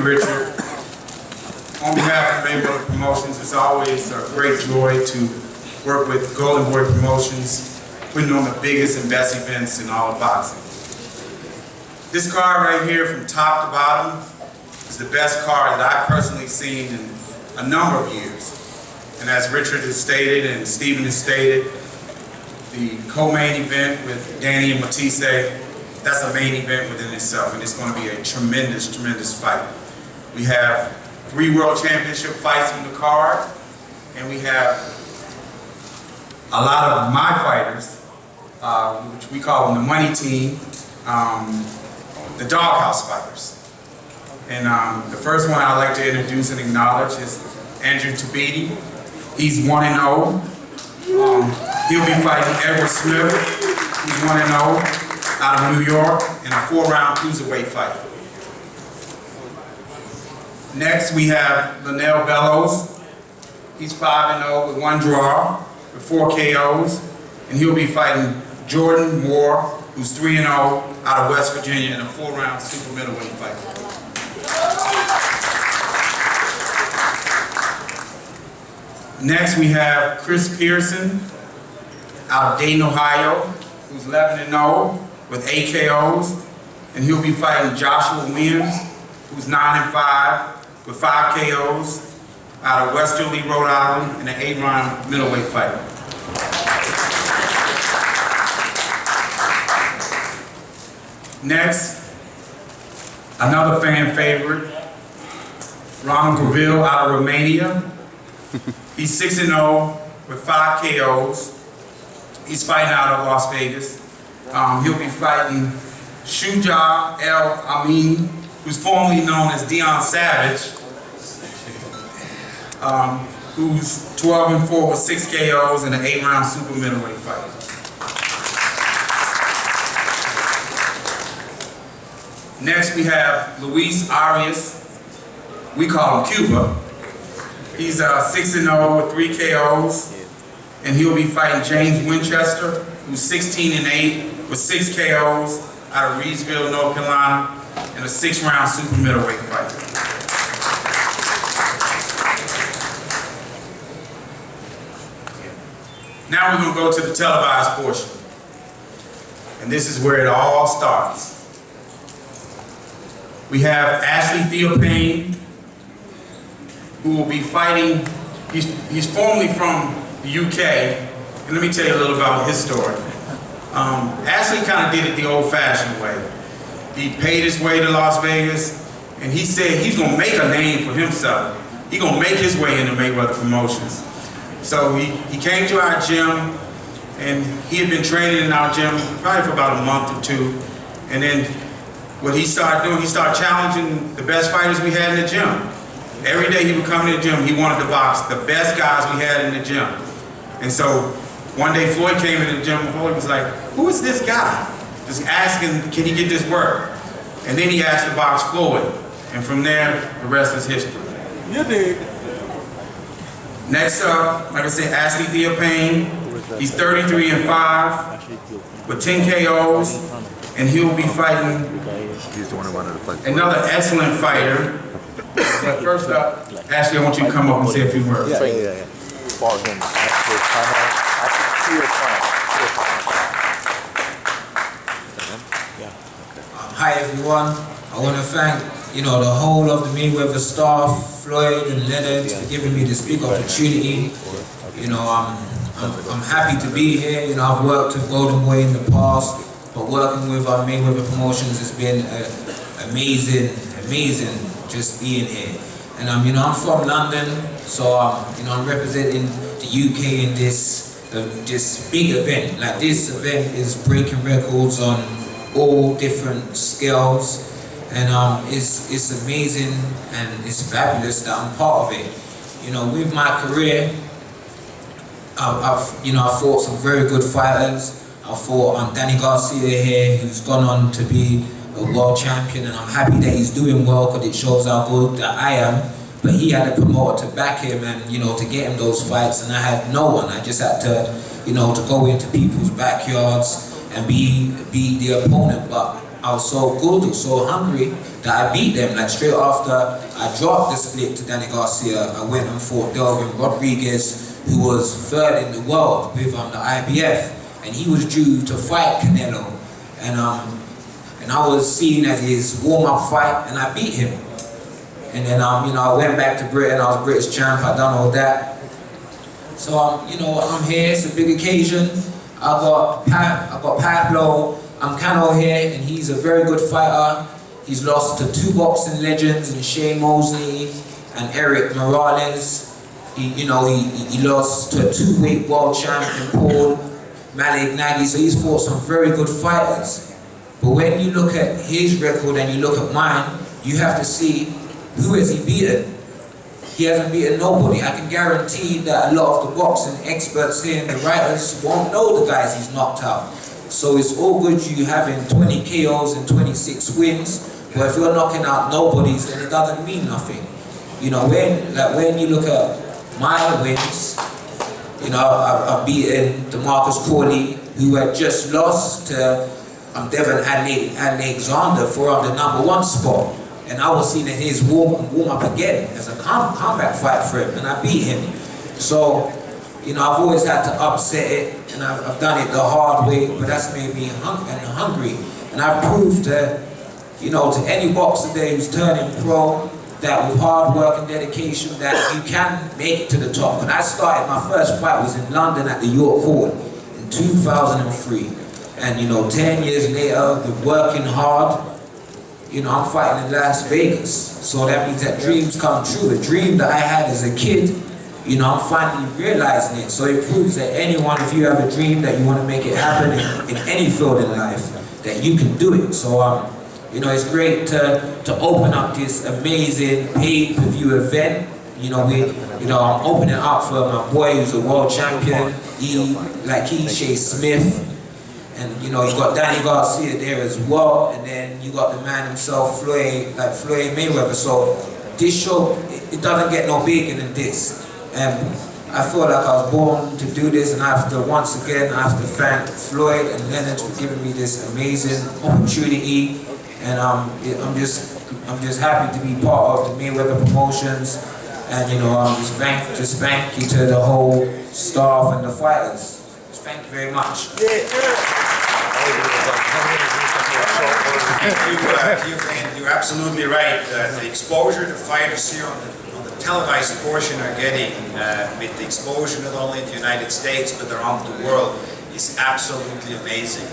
Richard. On behalf of Mayweather Promotions, it's always a great joy to work with Golden Boy Promotions, putting on the biggest and best events in all of boxing. This card right here, from top to bottom, is the best card that I've personally seen in a number of years. And as Richard has stated and Stephen has stated, the co-main event with Danny and Matisse, that's a main event within itself, and it's going to be a tremendous, tremendous fight. We have 3 World Championship fights on the card, and we have a lot of my fighters, which we call them the money team, the doghouse fighters. And the first one I'd like to introduce and acknowledge is Andrew Tabiti. He's 1-0. He'll be fighting Edward Smith, who's 1-0 out of New York in a 4-round cruiserweight fight. Next we have Linnell Bellows. He's 5-0 with 1 draw, with 4 KOs, and he'll be fighting Jordan Moore, who's 3-0 out of West Virginia in a 4-round super middleweight fight. Next we have Chris Pearson out of Dayton, Ohio, who's 11-0 with 8 KOs, and he'll be fighting Joshua Williams, who's 9-5 with 5 KOs out of Westerly, Rhode Island in an 8-round middleweight fight. Next, another fan favorite, Ronald Graville out of Romania. He's 6-0 with 5 KOs. He's fighting out of Las Vegas. He'll be fighting Shuja El Amin, who's formerly known as Deion Savage, who's 12-4 with 6 KOs in an 8-round super middleweight fight. Next we have Luis Arias. We call him Cuba. He's 6-0 with 3 KOs, and he'll be fighting James Winchester, who's 16-8 with 6 KOs out of Reedsville, North Carolina, in a 6-round super middleweight fight. Now we're going to go to the televised portion, and this is where it all starts. We have Ashley Theophane, who will be fighting. He's formerly from the UK, and let me tell you a little about his story. Ashley kind of did it the old-fashioned way. He paid his way to Las Vegas, and he said he's going to make a name for himself. He's going to make his way into Mayweather Promotions. So he came to our gym, and he had been training in our gym probably for about a month or 2, and then what he started doing, he started challenging the best fighters we had in the gym. Every day he would come to the gym, he wanted to box the best guys we had in the gym. And so one day Floyd came in the gym, and Floyd was like, who is this guy? Just asking, can he get this work? And then he asked to box Floyd. And from there, the rest is history. You did. Next up, like I said, Ashley Theophane. He's 33-5 with 10 KOs, and he'll be fighting another excellent fighter. But first up, Ashley, I want you to come up and say a few words. Yeah. Hi everyone. I want to thank the whole of the Mayweather staff, Floyd and Leonard, for giving me this big opportunity. I'm happy to be here. I've worked with Golden Boy in the past, but working with our Mayweather Promotions has been amazing just being here. And I'm from London, so I'm representing the UK in this big event. Like, this event is breaking records on all different scales, and it's amazing and it's fabulous that I'm part of it. With my career, I've fought some very good fighters. I fought Danny Garcia here, who's gone on to be a world champion, and I'm happy that he's doing well because it shows how good that I am. But he had a promoter to back him and to get him those fights, and I had no one. I just had to to go into people's backyards and be the opponent. But I was so good, so hungry that I beat them. Like straight after I dropped the split to Danny Garcia, I went and fought Delvin Rodriguez, who was third in the world with the IBF, and he was due to fight Canelo, and I was seen as his warm-up fight, and I beat him. And then you know, I went back to Britain. I was British champ. I done all that. So you know, I'm here. It's a big occasion. I got Pablo Cano here, and he's a very good fighter. He's lost to 2 boxing legends, in Shane Mosley and Eric Morales. He lost to a 2-weight world champion, Paul Malignaggi. So he's fought some very good fighters. But when you look at his record and you look at mine, you have to see, who has he beaten? He hasn't beaten nobody. I can guarantee that a lot of the boxing experts here and the writers won't know the guys he's knocked out. So it's all good you having 20 KOs and 26 wins, but if you're knocking out nobodies, then it doesn't mean nothing. You know, when you look at my wins, you know, I've beaten DeMarcus Corley, who had just lost to Devin Alexander for the #1 spot. And I was seen in his warm up again as a combat fight for him, and I beat him. So, you know, I've always had to upset it, and I've done it the hard way, but that's made me hungry. And I've proved to, you know, to any boxer there who's turning pro, that with hard work and dedication, that you can make it to the top. When I started, my first fight was in London at the York Hall in 2003. And, you know, 10 years later, with working hard, you know, I'm fighting in Las Vegas. So that means that dreams come true. A dream that I had as a kid, you know, I'm finally realizing it. So it proves that anyone, if you have a dream that you want to make it happen in any field in life, that you can do it. So, you know, it's great to open up this amazing pay-per-view event. You know, I'm opening up for my boy who's a world champion, Shea Smith. And you know, you got Danny Garcia there as well, and then you got the man himself, Floyd Mayweather. So this show, it doesn't get no bigger than this. And I feel like I was born to do this, and once again I have to thank Floyd and Leonard for giving me this amazing opportunity. And I'm just happy to be part of the Mayweather promotions. And you know, just thank you to the whole staff and the fighters. Just thank you very much. You're absolutely right. The exposure the fighters here on the televised portion are getting, with the exposure not only in the United States but around the world, is absolutely amazing.